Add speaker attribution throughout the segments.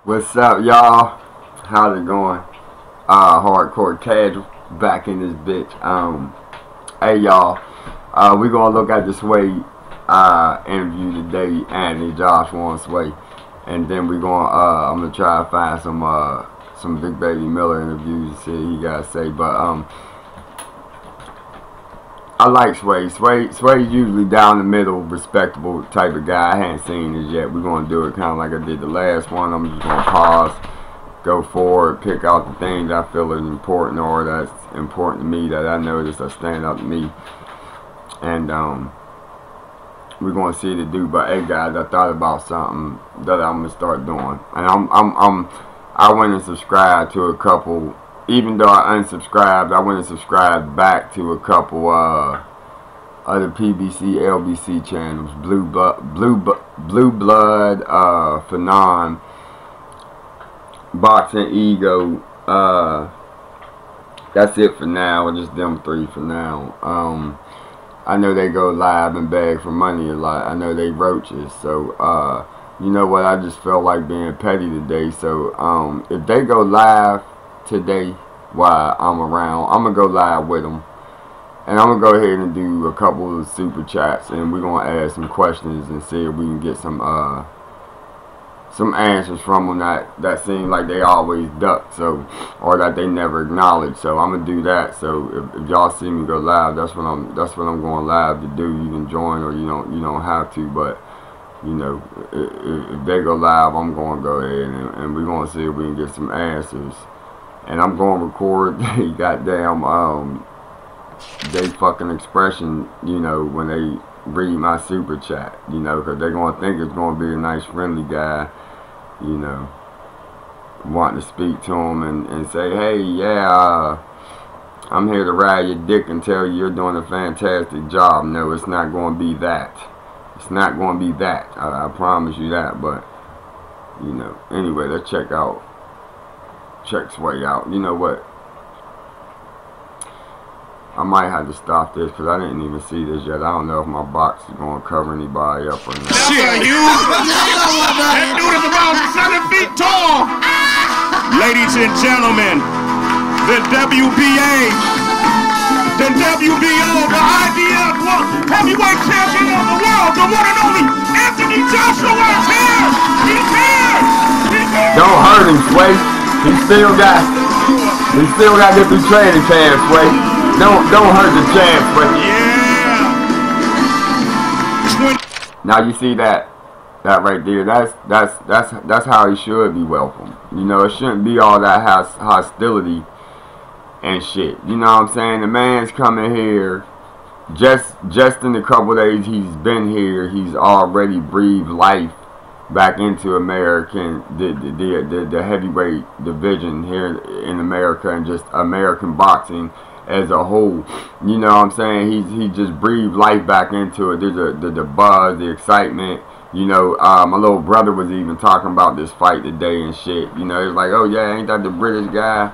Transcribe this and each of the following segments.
Speaker 1: What's up, y'all? How's it going? Hardcore casual back in this bitch. Hey y'all, we gonna look at the Sway interview today, Anthony Joshua on Sway, and then we gonna I'm gonna try to find some Big Baby Miller interviews and see what he gotta say. But I like Sway. Sway's usually down the middle, respectable type of guy. I hadn't seen this yet. We're gonna do it kind of like I did the last one. I'm just gonna pause, go forward, pick out the things I feel is important or that's important to me that I notice that stand out to me, and we're gonna see what to do. But hey guys, I thought about something that I'm gonna start doing, and I went and subscribed to a couple. Even though I unsubscribed, I went and subscribed back to a couple other PBC, LBC channels. Blue Blood, Phenom, Boxing Ego. That's it for now. Just them three for now. I know they go live and beg for money a lot. I know they roaches. So you know what? I just felt like being petty today. So if they go live today while I'm around, I'm gonna go live with them, and I'm gonna go ahead and do a couple of super chats, and we're gonna ask some questions and see if we can get some answers from them that seem like they always duck, so, or that they never acknowledge. So I'm gonna do that. So if y'all see me go live, that's what I'm going live to do. You can join or you don't have to, but you know, if they go live, I'm gonna go ahead and we're gonna see if we can get some answers. And I'm going to record the goddamn, they fucking expression, you know, when they read my super chat, you know, because they're going to think it's going to be a nice, friendly guy, you know, wanting to speak to them and say, hey, yeah, I'm here to ride your dick and tell you you're doing a fantastic job. No, it's not going to be that. It's not going to be that. I promise you that. But, you know, anyway, let's check Sway out. You know what? I might have to stop this because I didn't even see this yet. I don't know if my box is going to cover anybody up or not.
Speaker 2: Shit, you! That dude is about 7 feet tall! Ladies and gentlemen, the WBA, the WBO, the IBF heavyweight champion of the world, the one and only Anthony Joshua is here! He's here! He's here!
Speaker 1: Don't hurt him, Sway. He still got to get through training camp, Sway. Don't hurt the champ, Sway.
Speaker 2: Yeah.
Speaker 1: Now you see that right there. That's how he should be welcomed. You know, it shouldn't be all that hostility and shit. You know what I'm saying? The man's coming here. Just in the couple days he's been here, he's already breathed life back into the heavyweight division here in America and just American boxing as a whole. You know what I'm saying? He just breathed life back into it. There's the buzz, the excitement. You know, my little brother was even talking about this fight today and shit. You know, he's like, oh yeah, ain't that the British guy?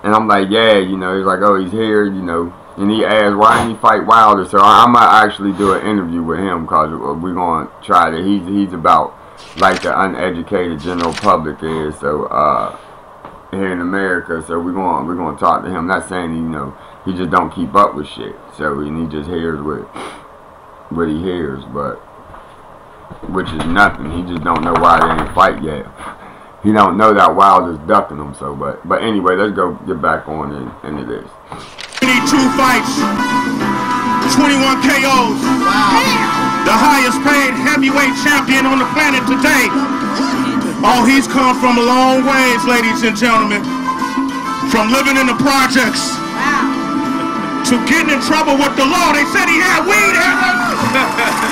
Speaker 1: And I'm like, yeah, you know, he's like, oh, he's here, you know. And he asked, why didn't he fight Wilder? So I might actually do an interview with him because we're going to try to. He's about like the uneducated general public is. So here in America, so we're going to talk to him. Not saying, you know, he just don't keep up with shit. So and he just hears what he hears, but which is nothing. He just don't know why they ain't fight yet. He don't know that Wilder's ducking him. So, but anyway, let's go get back on into this.
Speaker 2: 22 fights, 21 KOs. Wow. The highest paid heavyweight champion on the planet today. Oh, he's come from a long ways, ladies and gentlemen. From living in the projects to getting in trouble with the law. They said he had weed.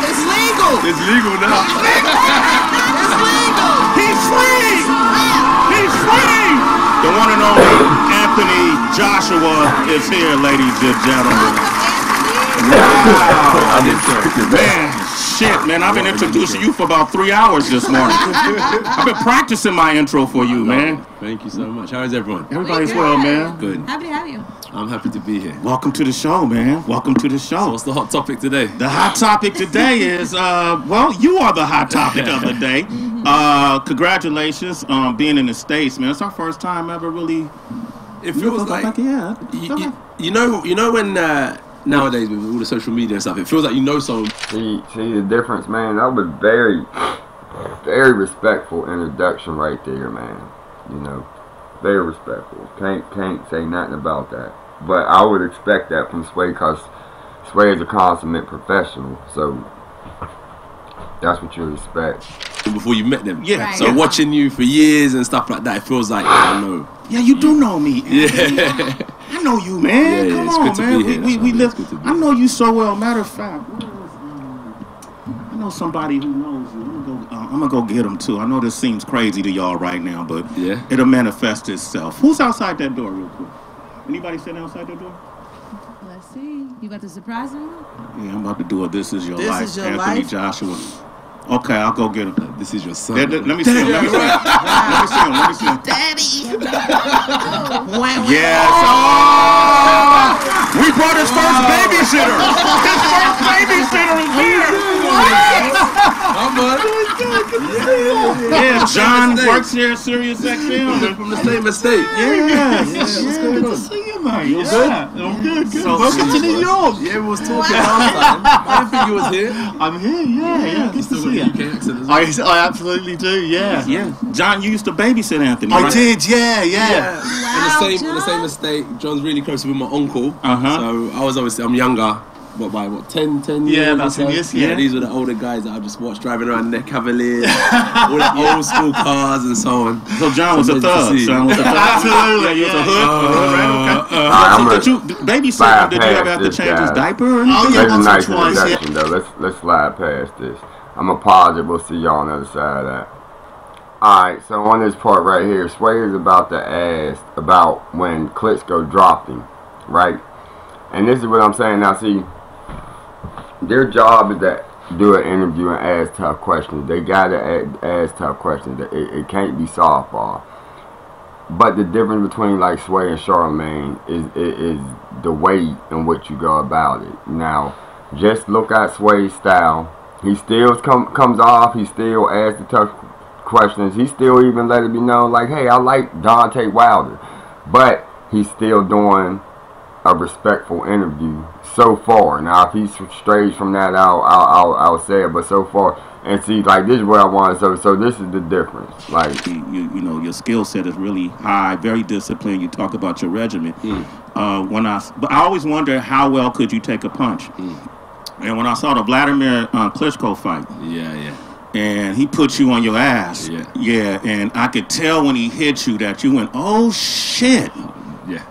Speaker 3: It's legal.
Speaker 2: It's legal now.
Speaker 3: It's legal.
Speaker 2: He's free. He's free. The one and only Anthony Joshua is here, ladies and gentlemen. Man, shit, man. I've been introducing you for about 3 hours this morning. I've been practicing my intro for you, man.
Speaker 4: Thank you so much. How is everyone?
Speaker 2: Everybody's well, man.
Speaker 4: Good.
Speaker 3: Happy to have you.
Speaker 4: I'm happy to be here.
Speaker 2: Welcome to the show, man. Welcome to the
Speaker 4: So
Speaker 2: show.
Speaker 4: what's the hot topic today?
Speaker 2: The hot topic today is, well, you are the hot topic of the day. Congratulations on being in the States, man. It's our first time ever really.
Speaker 4: It feels like
Speaker 2: yeah.
Speaker 4: you know when nowadays with all the social media and stuff, it feels like you know someone.
Speaker 1: See the difference, man. That was very, very respectful introduction right there, man. You know, very respectful. Can't say nothing about that. But I would expect that from Sway, because Sway is a consummate professional. So that's what you expect.
Speaker 4: Before you met them.
Speaker 2: Yeah.
Speaker 3: Right.
Speaker 4: So watching you for years and stuff like that, it feels like I know.
Speaker 2: Yeah, you do know me.
Speaker 4: Yeah.
Speaker 2: I know you, man.
Speaker 4: Yeah,
Speaker 2: Come
Speaker 4: it's
Speaker 2: on,
Speaker 4: good to
Speaker 2: man.
Speaker 4: be here.
Speaker 2: We
Speaker 4: It's
Speaker 2: live.
Speaker 4: good to be
Speaker 2: I
Speaker 4: here.
Speaker 2: know you so well. Matter of fact, I know somebody who knows you. I'm gonna go get him too. I know this seems crazy to y'all right now, but
Speaker 4: Yeah.
Speaker 2: it'll manifest itself. Who's outside that door, real quick? Anybody sitting outside that door?
Speaker 3: Let's see. You got the surprise on?
Speaker 2: Yeah, I'm about to do a This Is Your
Speaker 3: This
Speaker 2: Life,
Speaker 3: Is Your
Speaker 2: Anthony
Speaker 3: Life?
Speaker 2: Joshua. Okay, I'll go get him.
Speaker 4: This is your son.
Speaker 2: Let me see him. Let me see him. Let me see him.
Speaker 3: Daddy.
Speaker 2: Yes. Oh! We brought his first babysitter. His first babysitter is here. Yeah, John works here at Sirius XM.
Speaker 4: From the same estate.
Speaker 2: Yes.
Speaker 4: What's going on?
Speaker 2: See you, man. You good? I'm good.
Speaker 4: So
Speaker 2: Welcome to New York.
Speaker 4: Yeah, we was talking last time. I didn't think you was here.
Speaker 2: I'm here. Yeah.
Speaker 4: You
Speaker 2: Good to
Speaker 4: still
Speaker 2: see
Speaker 4: got
Speaker 2: you.
Speaker 4: the UK accent as well.
Speaker 5: I absolutely do, yeah.
Speaker 2: Yeah. John, you used to babysit Anthony,
Speaker 5: I
Speaker 2: right?
Speaker 5: did, yeah.
Speaker 4: Yeah.
Speaker 3: Wow,
Speaker 4: in the same
Speaker 3: John.
Speaker 4: estate. John's really close with my uncle.
Speaker 2: Uh-huh.
Speaker 4: So I was obviously, I'm younger. What, by what, 10 years?
Speaker 5: Yeah,
Speaker 4: or
Speaker 5: about
Speaker 4: so?
Speaker 5: 10 years, yeah.
Speaker 4: These were the older guys that I just watched driving around in their Cavaliers, all the old school cars and so on.
Speaker 2: So John was a
Speaker 4: Amazing to
Speaker 2: thug.
Speaker 4: see.
Speaker 2: John was a thug.
Speaker 5: Absolutely,
Speaker 2: He was a
Speaker 5: yeah.
Speaker 2: hood. Okay.
Speaker 1: I'm
Speaker 2: So did you babysit him? Did you ever have to
Speaker 1: this
Speaker 2: change his
Speaker 1: guy.
Speaker 2: diaper or
Speaker 5: Oh,
Speaker 2: anything?
Speaker 5: yeah.
Speaker 1: That's a
Speaker 5: once or
Speaker 1: nice
Speaker 5: twice,
Speaker 1: introduction, though. Let's slide past this. I'm gonna pause it. We'll see y'all on the other side of that. Alright, so on this part right here, Sway is about to ask about when Klitschko dropped him, right? And this is what I'm saying. Now, see, their job is to do an interview and ask tough questions. They gotta ask tough questions. It can't be softball. But the difference between like Sway and Charlemagne is the way in which you go about it. Now, just look at Sway's style. He still comes off. He still asks the tough questions. He still even let it be known like, hey, I like Deontay Wilder. But he's still doing a respectful interview so far. Now, if he strays from that, I'll say it. But so far, and see, like, this is what I want. So this is the difference. Like,
Speaker 2: You know, your skill set is really high, very disciplined. You talk about your regimen. But I always wonder how well could you take a punch. And when I saw the Vladimir Klitschko fight,
Speaker 4: Yeah.
Speaker 2: and he put you on your ass,
Speaker 4: Yeah.
Speaker 2: and I could tell when he hit you that you went, oh shit.
Speaker 4: Yeah.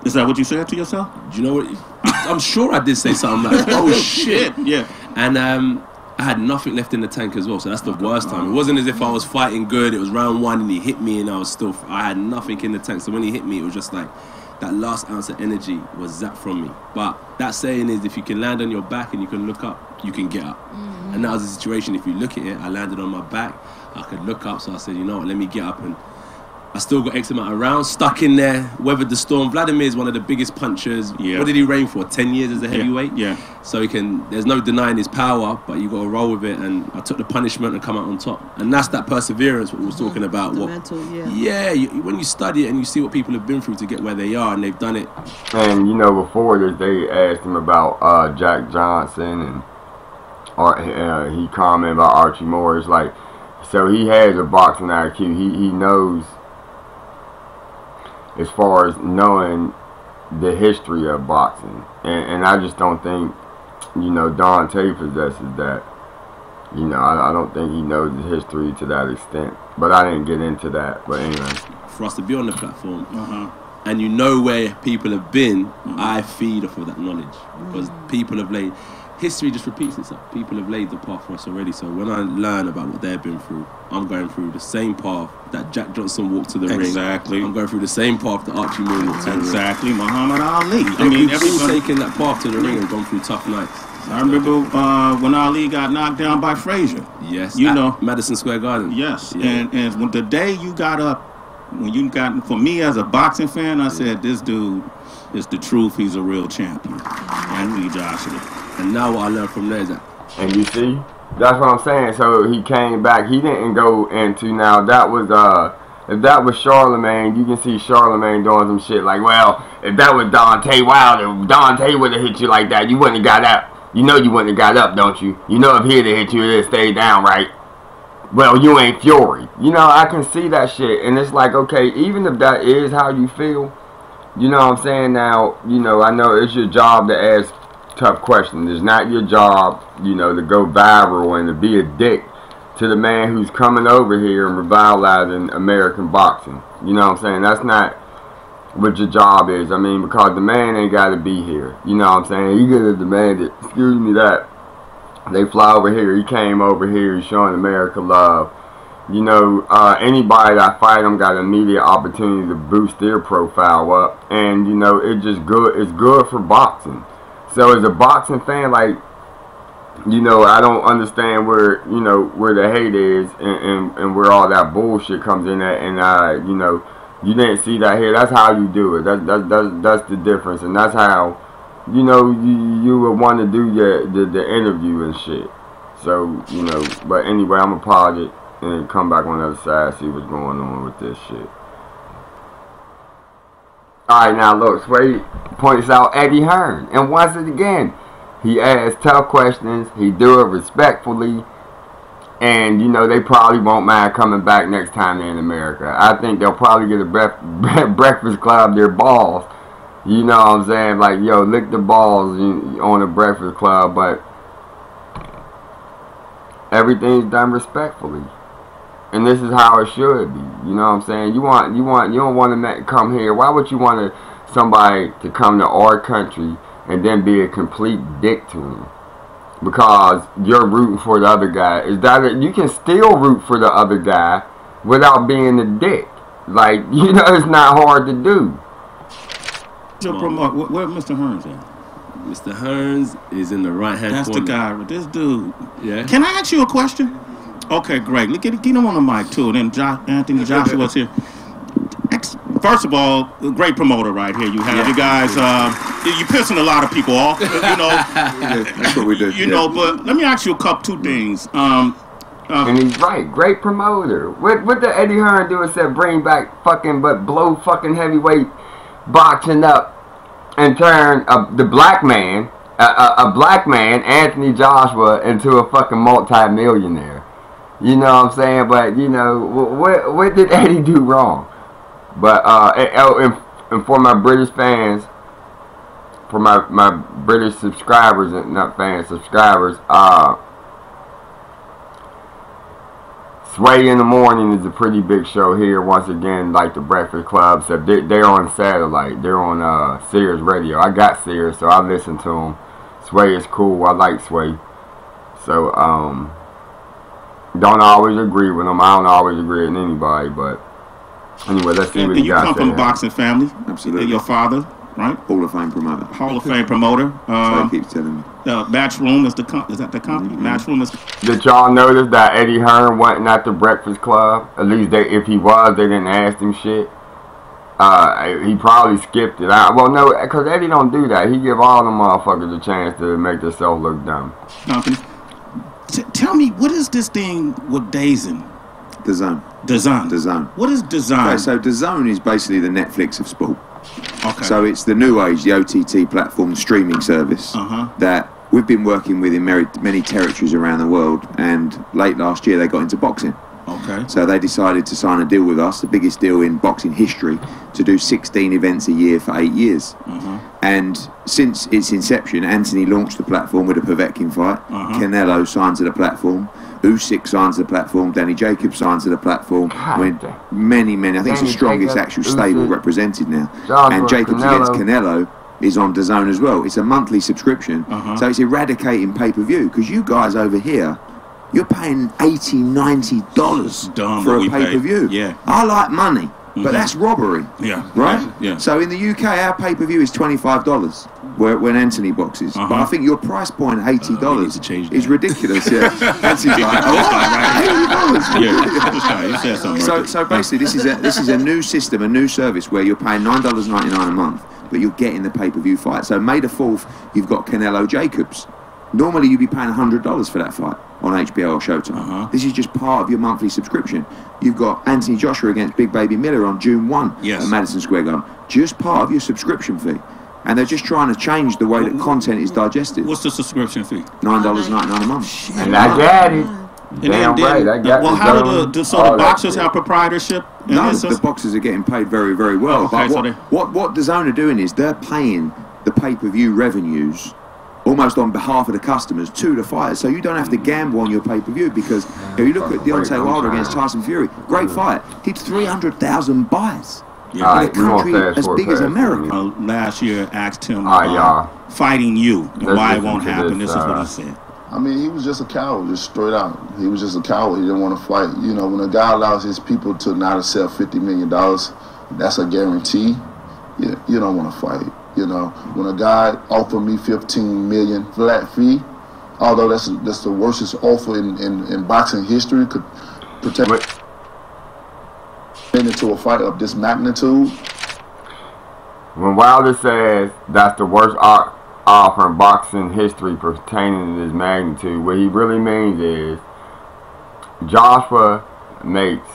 Speaker 2: Is that what you said to yourself?
Speaker 4: Do you know what? I'm sure I did say something like, oh shit.
Speaker 2: Yeah.
Speaker 4: And I had nothing left in the tank as well, so that's the worst time. It wasn't as if I was fighting good. It was round one and he hit me and I had nothing in the tank. So when he hit me, it was just like that last ounce of energy was zapped from me. But that saying is, if you can land on your back and you can look up, you can get up. And that was the situation. If you look at it, I landed on my back. I could look up, so I said, you know what, let me get up. And I still got X amount of rounds, stuck in there, weathered the storm. Vladimir is one of the biggest punchers.
Speaker 2: Yeah.
Speaker 4: What did he reign for? 10 years as a heavyweight?
Speaker 2: Yeah.
Speaker 4: So there's no denying his power, but you got to roll with it. And I took the punishment and come out on top. And that's that perseverance what we was talking about.
Speaker 3: The mental, yeah.
Speaker 4: Yeah, when you study it and you see what people have been through to get where they are, and they've done it.
Speaker 1: and you know, before this, they asked him about Jack Johnson, and he commented about Archie Moore. It's like, so he has a boxing IQ. He knows, as far as knowing the history of boxing, and I just don't think, you know, Dante possesses that. You know, I don't think he knows the history to that extent. But I didn't get into that. But anyway,
Speaker 4: For us to be on the platform, and you know where people have been, I feed off of that knowledge because people have laid. history just repeats itself. People have laid the path for us already. So when I learn about what they've been through, I'm going through the same path that Jack Johnson walked to the ring.
Speaker 5: Exactly.
Speaker 4: I'm going through the same path that Archie Moon walked to the ring.
Speaker 5: Exactly. Muhammad Ali.
Speaker 4: I mean, we've all taken that path to the ring and gone through tough nights.
Speaker 5: I remember when Ali got knocked down by Frazier.
Speaker 4: Yes.
Speaker 5: You know,
Speaker 4: Madison Square Garden.
Speaker 5: Yes.
Speaker 4: Yeah.
Speaker 5: And when the day you got up, for me as a boxing fan, I said, this dude is the truth. He's a real champion. Anthony Joshua.
Speaker 4: And now what I learned from there is that.
Speaker 1: And you see, that's what I'm saying. So he came back. He didn't go into now. That was if that was Charlemagne, you can see Charlemagne doing some shit like, well, if that was Dante Wilder, if Dante would have hit you like that, you wouldn't have got up. You know you wouldn't have got up, don't you? You know if he'd have hit you, it'd have stayed down, right? Well, you ain't Fury. You know, I can see that shit. And it's like, okay, even if that is how you feel, you know what I'm saying? Now, you know, I know it's your job to ask tough questions. It's not your job, you know, to go viral and to be a dick to the man who's coming over here and revitalizing American boxing. You know what I'm saying? That's not what your job is. I mean, because the man ain't got to be here. You know what I'm saying? He could have demanded, excuse me, that they fly over here. He came over here. He's showing America love. You know, anybody that fight him got immediate opportunity to boost their profile up. And, you know, it's just good. It's good for boxing. So as a boxing fan, like, you know, I don't understand where, you know, where the hate is and where all that bullshit comes in at. And, you know, you didn't see that here. That's how you do it. That's the difference. And that's how, you know, you would want to do the interview and shit. So, you know, but anyway, I'm going to pause it and come back on the other side, see what's going on with this shit. Alright, now look, Sway points out Eddie Hearn. And once again, he asks tough questions. He do it respectfully. And, you know, they probably won't mind coming back next time they're in America. I think they'll probably get a Breakfast Club their balls. You know what I'm saying? Like, yo, lick the balls on the Breakfast Club. But everything's done respectfully. And this is how it should be. You know what I'm saying? You don't want to come here. Why would you want somebody to come to our country and then be a complete dick to him? Because you're rooting for the other guy. You can still root for the other guy without being a dick. Like, you know, it's not hard to do.
Speaker 5: Where Mr. Hearns at?
Speaker 4: Mr. Hearns is in the right hand corner.
Speaker 5: That's the guy. This dude.
Speaker 4: Yeah.
Speaker 5: Can I ask you a question? Okay, great. Get him on the mic too. Then Anthony Joshua's here. First of all, great promoter right here. You have you guys. You're pissing a lot of people off. You know.
Speaker 6: That's what we do.
Speaker 5: You know, but let me ask you two things.
Speaker 1: And he's right. Great promoter. What did Eddie Hearn do except bring back blow fucking heavyweight boxing up and turn the black man, a black man, Anthony Joshua, into a fucking multi-millionaire. You know what I'm saying? But, you know, what did Eddie do wrong? But, and for my British fans, for my British subscribers, and not fans, subscribers, Sway in the Morning is a pretty big show here. Once again, like the Breakfast Club, so they're on satellite. They're on Sirius Radio. I got Sirius, so I listen to them. Sway is cool. I like Sway. So, don't always agree with them. I don't always agree with anybody, but anyway, let's see what you got.
Speaker 5: You come from a boxing family.
Speaker 6: Absolutely.
Speaker 5: Your father, right?
Speaker 6: Hall of Fame promoter.
Speaker 5: Hall of Fame promoter.
Speaker 6: So he keeps telling me.
Speaker 5: Matchroom is that the company? Matchroom is.
Speaker 1: Did y'all notice that Eddie Hearn wasn't at the Breakfast Club? At least if he was, they didn't ask him shit. He probably skipped it. Well, no, because Eddie don't do that. He give all them motherfuckers a chance to make themselves look dumb.
Speaker 5: Company. Tell me, what is this thing with DAZN?
Speaker 6: DAZN.
Speaker 5: DAZN.
Speaker 6: DAZN.
Speaker 5: What is DAZN?
Speaker 6: Okay, so DAZN is basically the Netflix of sport.
Speaker 5: Okay.
Speaker 6: So it's the new age, the OTT platform, the streaming service that we've been working with in many territories around the world. And late last year, they got into boxing.
Speaker 5: Okay.
Speaker 6: So they decided to sign a deal with us, the biggest deal in boxing history, to do 16 events a year for 8 years. And since its inception, Anthony launched the platform with a Povetkin fight. Canelo signed to the platform. Usyk signed to the platform. Danny Jacobs signed to the platform. Many. I think it's the strongest actual stable represented now. And Jacobs against Canelo is on DAZN as well. It's a monthly subscription, so it's eradicating pay-per-view. Because you guys over here, you're paying $80, $90 for a pay-per-view.
Speaker 5: Yeah.
Speaker 6: I like money, but that's robbery.
Speaker 5: Yeah.
Speaker 6: Right?
Speaker 5: Yeah.
Speaker 6: So in the UK, our pay-per-view is $25 when Anthony boxes. But I think your price point, $80, is ridiculous. Yeah. Anthony's like, $80. So basically, this is a new system, a new service where you're paying $9.99 a month, but you're getting the pay-per-view fight. So May the 4th, you've got Canelo Jacobs. Normally, you'd be paying $100 for that fight on HBO or Showtime. This is just part of your monthly subscription. You've got Anthony Joshua against Big Baby Miller on June 1 at Madison Square Garden. Just part of your subscription fee. And they're just trying to change the way that content is digested.
Speaker 5: What's the subscription fee?
Speaker 6: $9.99 a month.
Speaker 1: And I got it. Damn right. I got
Speaker 5: well, how do the boxers have proprietorship?
Speaker 6: No, the boxers are getting paid very, very well. But what DAZN are doing is they're paying the pay-per-view revenues almost on behalf of the customers to the fighters, so you don't have to gamble on your pay-per-view. Because if you look at Deontay Wilder against Tyson Fury, great fight, did 300,000 buys.
Speaker 1: Yeah.
Speaker 6: In a country as big as America.
Speaker 5: Last year, asked him about fighting you and why it won't happen. This is what he said.
Speaker 7: I mean, he was just a coward, just straight out. He was just a coward. He didn't want to fight. You know, when a guy allows his people to not accept $50 million, that's a guarantee. You don't want to fight. You know, when a guy offered me $15 million flat fee, although that's the worstest offer in boxing history, could protect into a fight of this magnitude.
Speaker 1: When Wilder says that's the worst offer in boxing history pertaining to this magnitude, what he really means is Joshua makes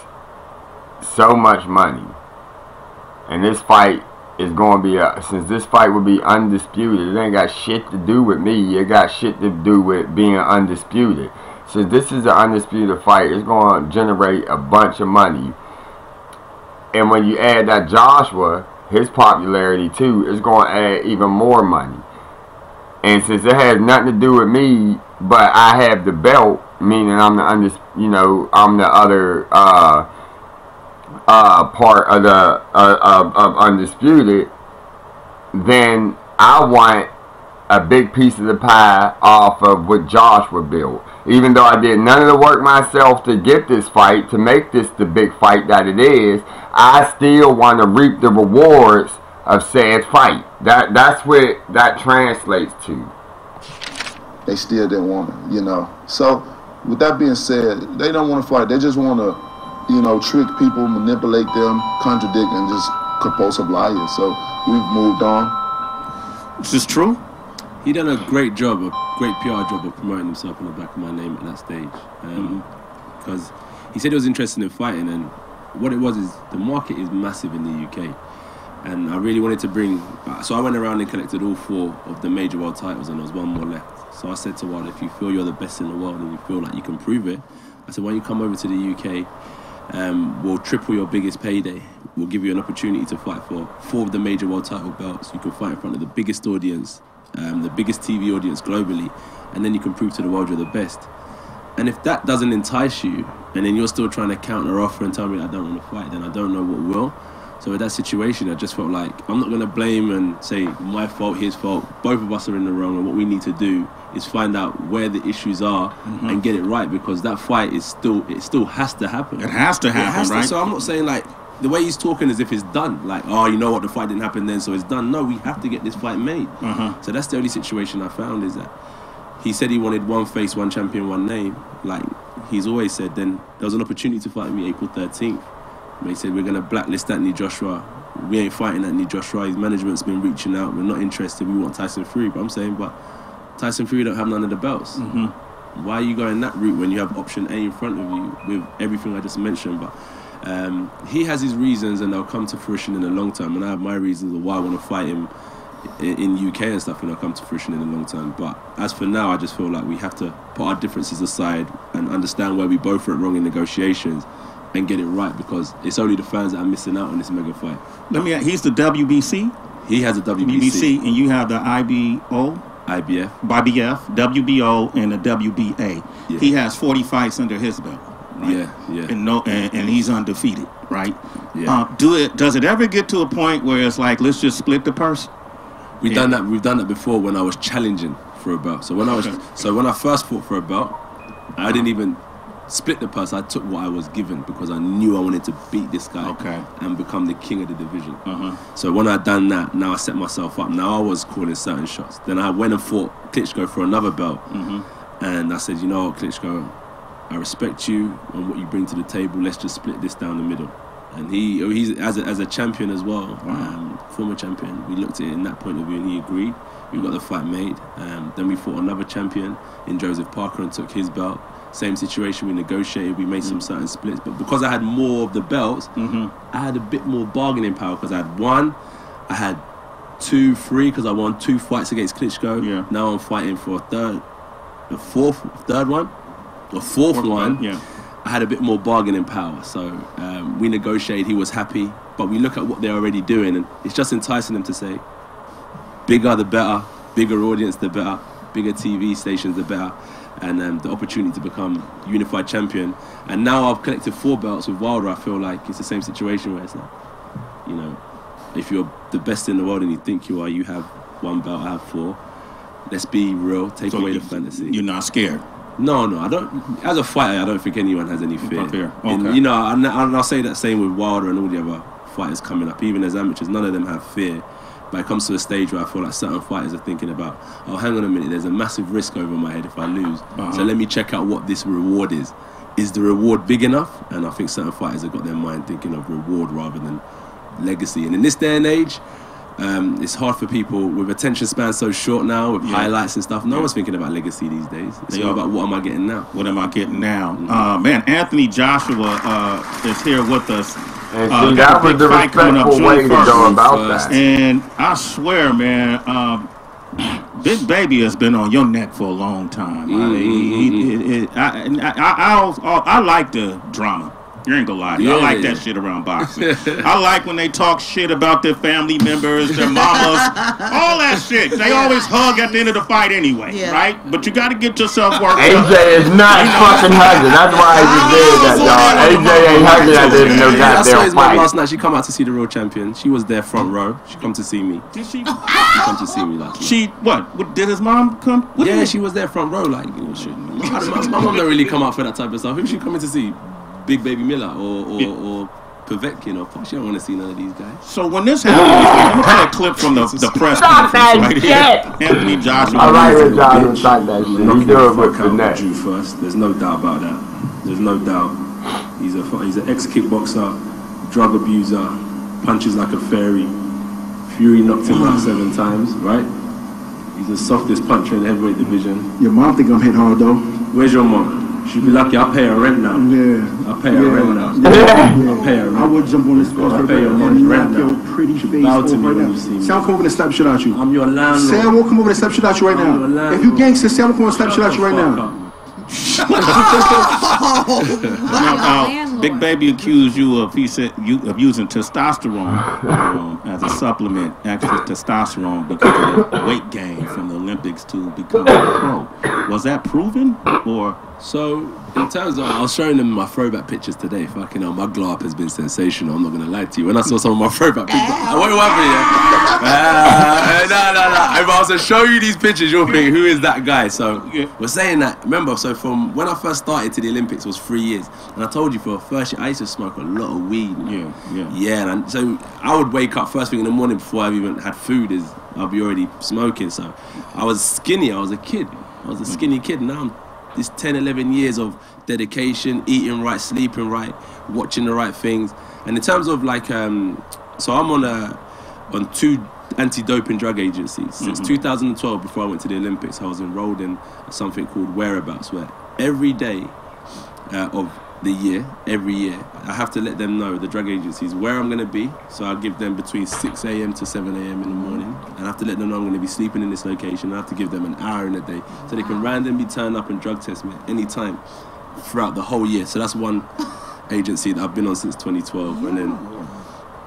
Speaker 1: so much money, and this fight is going to be since this fight will be undisputed, it ain't got shit to do with me. It got shit to do with being undisputed. Since this is an undisputed fight, it's going to generate a bunch of money. And when you add that Joshua, his popularity too, is going to add even more money. And since it has nothing to do with me, but I have the belt, meaning I'm the I'm the other part of the of undisputed, then I want a big piece of the pie off of what Joshua built. Even though I did none of the work myself to get this fight, to make this the big fight that it is, I still want to reap the rewards of said fight. That's what that translates to.
Speaker 7: They still didn't want it, you know. So with that being said, they don't want to fight. They just want to, you know, trick people, manipulate them, contradict, and just compulsive liars. So we've moved on.
Speaker 5: Is this true?
Speaker 4: He done a great job, a great PR job of promoting himself on the back of my name at that stage. Because he said he was interested in fighting, and what it was is the market is massive in the UK. And I really wanted to bring, so I went around and collected all 4 of the major world titles, and there was one more left. So I said to Wilder, if you feel you're the best in the world and you feel like you can prove it, I said, why don't you come over to the UK, we'll triple your biggest payday. We'll give you an opportunity to fight for 4 of the major world title belts. You can fight in front of the biggest audience, the biggest TV audience globally, and then you can prove to the world you're the best. And if that doesn't entice you, and then you're still trying to counter offer and tell me I don't want to fight, then I don't know what will. So in that situation, I just felt like I'm not going to blame and say my fault, his fault. Both of us are in the wrong, and what we need to do is find out where the issues are and get it right, because that fight is still has to happen.
Speaker 5: It has to happen, right?
Speaker 4: So I'm not saying like the way he's talking as if it's done. Like, oh, you know what, the fight didn't happen then, so it's done. No, we have to get this fight made. So that's the only situation I found, is that he said he wanted one face, one champion, one name. Like he's always said, then there was an opportunity to fight me April 13th. They said we're going to blacklist Anthony Joshua. We ain't fighting Anthony Joshua. His management's been reaching out. We're not interested. We want Tyson Fury. But I'm saying, but Tyson Fury don't have none of the belts. Why are you going that route when you have option A in front of you with everything I just mentioned? But he has his reasons, and they'll come to fruition in the long term. And I have my reasons of why I want to fight him in UK and stuff, and they'll come to fruition in the long term. But as for now, I just feel like we have to put our differences aside and understand where we both went wrong in negotiations and get it right, because it's only the fans that are missing out on this mega fight.
Speaker 5: Let me ask, he's the WBC?
Speaker 4: He has a WBC.
Speaker 5: And you have the IBF, WBO, and the WBA. Yeah. He has 40 fights under his belt. Right? Yeah. And he's undefeated, right? Yeah. Does it ever get to a point where it's like, let's just split the purse?
Speaker 4: We've done that before when I was challenging for a belt. So when I first fought for a belt, I didn't even split the purse. I took what I was given because I knew I wanted to beat this guy and become the king of the division. So when I'd done that, now I set myself up. Now I was calling certain shots. Then I went and fought Klitschko for another belt. And I said, you know what, Klitschko, I respect you and what you bring to the table. Let's just split this down the middle. And he's as a champion as well, former champion. We looked at it in that point of view and he agreed. We got the fight made. Then we fought another champion in Joseph Parker and took his belt. Same situation, we negotiated, we made some certain splits. But because I had more of the belts, I had a bit more bargaining power because I had one, I had 2, 3 because I won 2 fights against Klitschko. Now I'm fighting for a fourth one. I had a bit more bargaining power. So we negotiated, he was happy. But we look at what they're already doing and it's just enticing them to say, bigger the better, bigger audience the better, bigger TV stations the better. And the opportunity to become unified champion. And now I've collected 4 belts with Wilder. I feel like it's the same situation where it's like, you know, if you're the best in the world and you think you are, you have 1 belt, I have 4. Let's be real, take away the fantasy.
Speaker 5: You're not scared?
Speaker 4: No, I don't. As a fighter, I don't think anyone has any fear.
Speaker 5: Okay.
Speaker 4: And, you know, and I'll say that same with Wilder and all the other fighters coming up. Even as amateurs, none of them have fear. But it comes to a stage where I feel like certain fighters are thinking about, oh, hang on a minute, there's a massive risk over my head if I lose. So let me check out what this reward is. Is the reward big enough? And I think certain fighters have got their mind thinking of reward rather than legacy. And in this day and age, it's hard for people with attention span so short now, with highlights and stuff. No one's thinking about legacy these days. It's all about what am I getting now?
Speaker 5: What am I getting now? Man, Anthony Joshua is here with us.
Speaker 1: And see, that was the respectful way to go about that.
Speaker 5: And I swear, man, Big Baby has been on your neck for a long time. I like the drama. You ain't gonna lie to you. I like that shit around boxing. I like when they talk shit about their family members, their mamas, all that shit. They always hug at the end of the fight anyway, right? But you gotta get yourself worked up.
Speaker 1: AJ is not fucking hugging. That's why he did that, dog. AJ ain't hugging at the end of no goddamn fight.
Speaker 4: Last night she come out to see the real champion. She was there front row. She come to see me.
Speaker 5: Did she?
Speaker 4: She come to see me last night.
Speaker 5: She what? Did his mom come?
Speaker 4: Yeah, she was there front row. Like, you know, shit. My mom don't really come out for that type of stuff. Who she coming to see? Big Baby Miller or Povetkin or fuck, she don't want to see none of these guys.
Speaker 5: So when this happened, I'm gonna play a clip from the press conference right here. Anthony Joshua.
Speaker 1: I like when Joshua talk that shit. He do it with finesse.
Speaker 4: First, there's no doubt about that. There's no doubt. He's an ex-kickboxer, drug abuser, punches like a fairy. Fury knocked him out 7 times, right? He's the softest puncher in the heavyweight division.
Speaker 8: Your mom think I'm hit hard though.
Speaker 4: Where's your mom? She'd be lucky. I'll pay her rent now.
Speaker 8: Yeah.
Speaker 4: I'll pay her rent now.
Speaker 8: I'll
Speaker 4: pay her rent.
Speaker 8: I would jump on this
Speaker 4: I'll pay your mom's rent now.
Speaker 8: Pretty face
Speaker 4: bow to me
Speaker 8: right
Speaker 4: when
Speaker 8: now.
Speaker 4: you see me.
Speaker 8: Sam, come over and slap shit out you.
Speaker 4: I'm your landlord.
Speaker 8: Sam will come over and slap shit out you right now. If you gangster, Sam will come over and slap shit out you right now.
Speaker 5: Big Baby accused you of using testosterone as a supplement, extra testosterone, because of the weight gain from the Olympics to become a pro. Was that proven, or?
Speaker 4: So, in terms of, I was showing them my throwback pictures today. Fucking hell, my glow up has been sensational. I'm not going to lie to you. When I saw some of my throwback pictures, what happened here? No. If I was to show you these pictures, you'll think, who is that guy? So, we're saying that, remember, so from when I first started to the Olympics was 3 years. And I told you for the first year, I used to smoke a lot of weed. Yeah, and so I would wake up first thing in the morning before I've even had food, I'll be already smoking. So I was skinny, I was a kid. I was a skinny kid. Now I'm this 10, 11 years of dedication, eating right, sleeping right, watching the right things. And in terms of like, so I'm on 2 anti-doping drug agencies. Since 2012, before I went to the Olympics, I was enrolled in something called Whereabouts, where every day of the year, every year, I have to let them know, the drug agencies, where I'm going to be. So I'll give them between 6 a.m. to 7 a.m. in the morning. And I have to let them know I'm going to be sleeping in this location. I have to give them an hour in a day so they can randomly turn up and drug test me at any time throughout the whole year. So that's one agency that I've been on since 2012. And then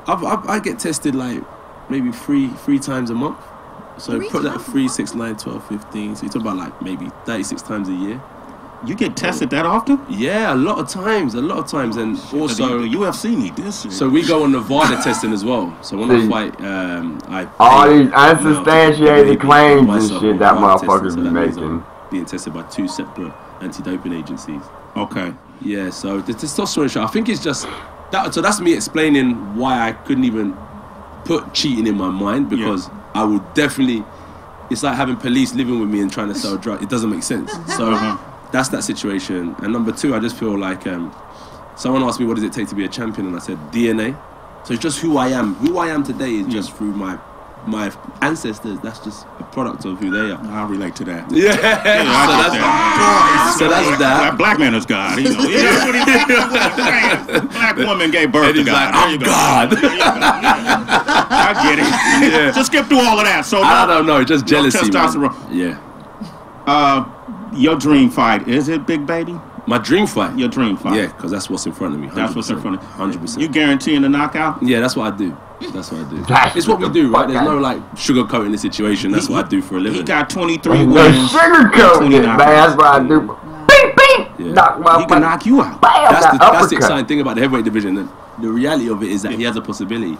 Speaker 4: I get tested like maybe three times a month. So put that 3, 6, 9, 12, 15. So you're talking about like maybe 36 times a year.
Speaker 5: You get tested that often?
Speaker 4: Yeah, a lot of times, and also
Speaker 5: the UFC need this shit.
Speaker 4: So we go on Nevada testing as well. So when I fight, I
Speaker 1: all these unsubstantiated claims and
Speaker 4: myself
Speaker 1: shit
Speaker 4: on
Speaker 1: that
Speaker 4: Nevada
Speaker 1: motherfuckers
Speaker 4: testing,
Speaker 1: be
Speaker 4: so that means
Speaker 1: making.
Speaker 4: I'm being tested by 2 separate anti-doping agencies.
Speaker 5: Okay.
Speaker 4: Yeah, so the testosterone shot, I think it's just that. So that's me explaining why I couldn't even put cheating in my mind, because I would definitely. It's like having police living with me and trying to sell drugs. It doesn't make sense. So that's that situation. And number 2, I just feel like someone asked me, what does it take to be a champion? And I said, DNA. So it's just who I am. Who I am today is just through my ancestors. That's just a product of who they are.
Speaker 5: I'll relate to that.
Speaker 4: Yeah. So that's that.
Speaker 5: Black man is God. You know, that's what he's saying. Black woman gave birth to God.
Speaker 4: Like, God.
Speaker 5: I get it. Yeah. Just skip through all of that. So
Speaker 4: I don't know. Just jealousy.
Speaker 5: Testosterone.
Speaker 4: Yeah.
Speaker 5: Your dream fight, is it Big Baby?
Speaker 4: My dream fight?
Speaker 5: Your dream fight.
Speaker 4: Yeah, because that's what's in front of me. 100%.
Speaker 5: That's what's in front of you.
Speaker 4: 100%.
Speaker 5: You guaranteeing the knockout?
Speaker 4: Yeah, that's what I do. That's what I do. It's what we do, right? There's no like sugarcoating the situation. That's what I do for a living.
Speaker 5: He got 23
Speaker 1: No
Speaker 5: wins.
Speaker 1: sugarcoating it, man. That's what I do. Beep, beep.
Speaker 4: Yeah.
Speaker 1: Knock my
Speaker 5: He can knock you out.
Speaker 1: Bam,
Speaker 4: That's the exciting thing about the heavyweight division. The reality of it is that he has a possibility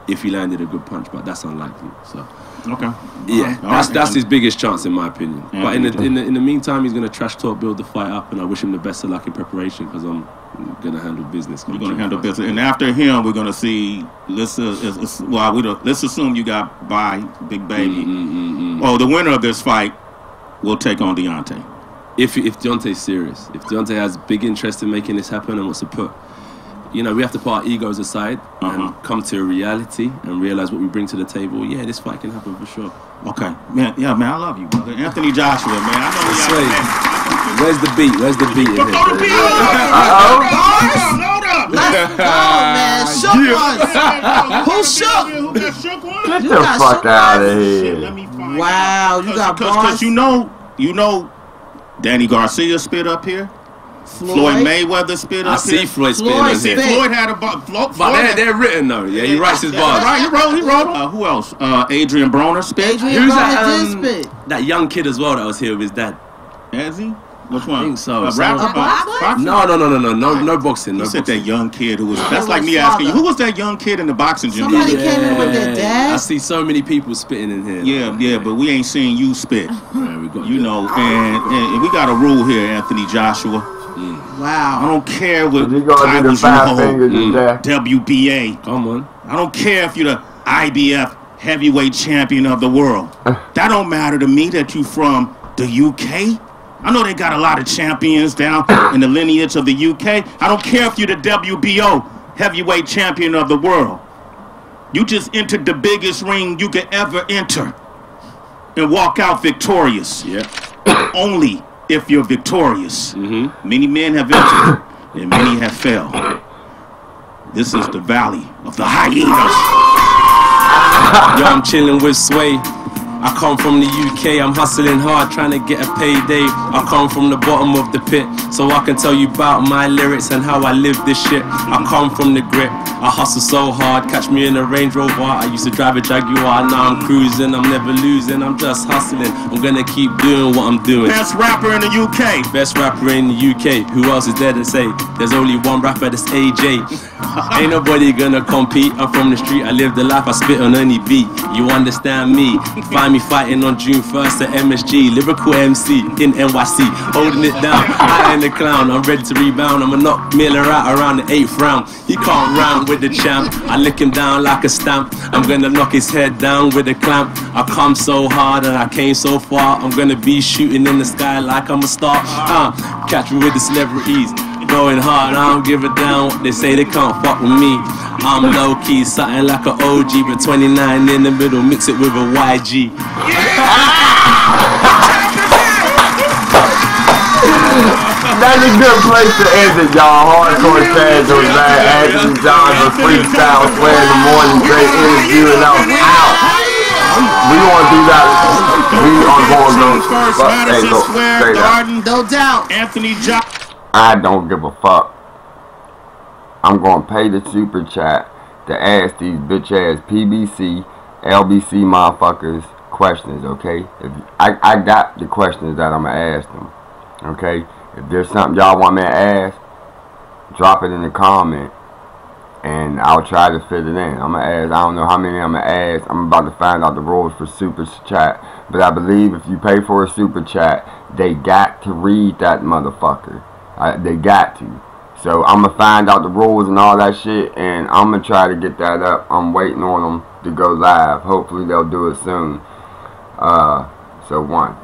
Speaker 4: if he landed a good punch, but that's unlikely. So
Speaker 5: okay.
Speaker 4: Yeah,
Speaker 5: All
Speaker 4: that's his biggest chance in my opinion.
Speaker 5: Yeah,
Speaker 4: But in the meantime, he's gonna trash talk, build the fight up, and I wish him the best of luck in preparation because I'm gonna handle business.
Speaker 5: You're gonna handle business, and after him, we're gonna see. Let's assume you got by Big Baby. Oh, the winner of this fight will take on Deontay.
Speaker 4: If Deontay's serious, if Deontay has big interest in making this happen and wants to put, we have to put our egos aside and come to reality and realize what we bring to the table. Yeah, this fight can happen for sure.
Speaker 5: Okay, man. Yeah, man. I love you, brother. Anthony Joshua, man. I know we got.
Speaker 4: Where's the beat? Where's the beat in here?
Speaker 2: Hold up.
Speaker 9: Let's go, man. Shook ones. Who shook?
Speaker 2: Who got shook one?
Speaker 1: Get
Speaker 9: You
Speaker 1: the
Speaker 9: got
Speaker 1: fuck
Speaker 9: shook
Speaker 1: out of
Speaker 2: Shit, let
Speaker 1: here.
Speaker 2: me find
Speaker 9: Wow, you got
Speaker 5: Because
Speaker 9: bars.
Speaker 5: you know, Danny Garcia spit up here. Floyd Mayweather spit
Speaker 4: I
Speaker 5: up
Speaker 4: see
Speaker 5: here.
Speaker 4: Floyd spitting
Speaker 9: Floyd
Speaker 4: on
Speaker 9: spit.
Speaker 4: here.
Speaker 5: Floyd had a bar.
Speaker 4: But they're written though. Yeah, he writes his bars.
Speaker 5: Right, he wrote. Who else? Adrian Broner spit.
Speaker 9: Adrian
Speaker 4: Who's
Speaker 9: Broner
Speaker 4: that?
Speaker 9: did spit.
Speaker 4: That young kid as well that was here with his dad.
Speaker 5: Has he? Which one?
Speaker 4: I think so.
Speaker 5: A rapper?
Speaker 9: A boxer?
Speaker 4: No, boxing. No
Speaker 5: You said that
Speaker 4: boxing.
Speaker 5: young kid who was. That's
Speaker 9: Like
Speaker 5: like me
Speaker 9: his
Speaker 5: asking you,
Speaker 9: father.
Speaker 5: who was that young kid in the boxing gym?
Speaker 9: Somebody came in with their
Speaker 4: I
Speaker 9: dad.
Speaker 4: see so many people spitting in here.
Speaker 5: Yeah, but we ain't seen you spit.
Speaker 4: Yeah, we got
Speaker 5: You know, and we got a rule here, Anthony Joshua. I
Speaker 9: Wow.
Speaker 5: don't care what
Speaker 1: You gonna do the
Speaker 5: titles you
Speaker 1: 5
Speaker 5: hold.
Speaker 1: fingers and that.
Speaker 5: WBA.
Speaker 4: Come on.
Speaker 5: I don't care if you're the IBF heavyweight champion of the world. That don't matter to me that you from the UK. I know they got a lot of champions down in the lineage of the UK. I don't care if you're the WBO heavyweight champion of the world. You just entered the biggest ring you could ever enter and walk out victorious.
Speaker 4: Yeah.
Speaker 5: Only if you're victorious. Many men have entered and many have failed. This is the valley of the hyenas.
Speaker 4: Yo, I'm chilling with Sway. I come from the UK, I'm hustling hard, trying to get a payday. I come from the bottom of the pit, so I can tell you about my lyrics and how I live this shit. I come from the grip, I hustle so hard, catch me in a Range Rover. I used to drive a Jaguar, now I'm cruising, I'm never losing, I'm just hustling. I'm gonna keep doing what I'm doing.
Speaker 5: Best rapper in the UK.
Speaker 4: Best rapper in the UK, who else is there to say? There's only one rapper, that's AJ. Ain't nobody gonna compete, I'm from the street, I live the life, I spit on any beat. You understand me? Find me fighting on June 1st at MSG, lyrical MC in NYC, holding it down. I ain't the clown, I'm ready to rebound. I'ma knock Miller out around the 8th round. He can't round with the champ. I lick him down like a stamp. I'm gonna knock his head down with a clamp. I come so hard and I came so far. I'm gonna be shooting in the sky like I'm a star. Catch me with the celebrities. Going hard, I don't give a damn what they say, they can't fuck with me. I'm low key, something like an OG, but 29 in the middle, mix it with a YG.
Speaker 1: That's a good place to end it, y'all. Hardcore fans was that Anthony Johnson freestyle swear in the morning, great interview, and I was out. We want to do that. We are going to
Speaker 5: First, Madison Square Garden.
Speaker 9: No doubt.
Speaker 5: Anthony Joshua.
Speaker 1: I don't give a fuck. I'm going to pay the super chat to ask these bitch ass PBC, LBC motherfuckers questions, okay? If I got the questions that I'm going to ask them, okay? If there's something y'all want me to ask, drop it in the comment, and I'll try to fit it in. I'm gonna ask. I don't know how many I'm gonna ask. I'm about to find out the rules for super chat, but I believe if you pay for a super chat, they got to read that motherfucker. They got to. So I'm gonna find out the rules and all that shit, and I'm gonna try to get that up. I'm waiting on them to go live. Hopefully they'll do it soon. So one.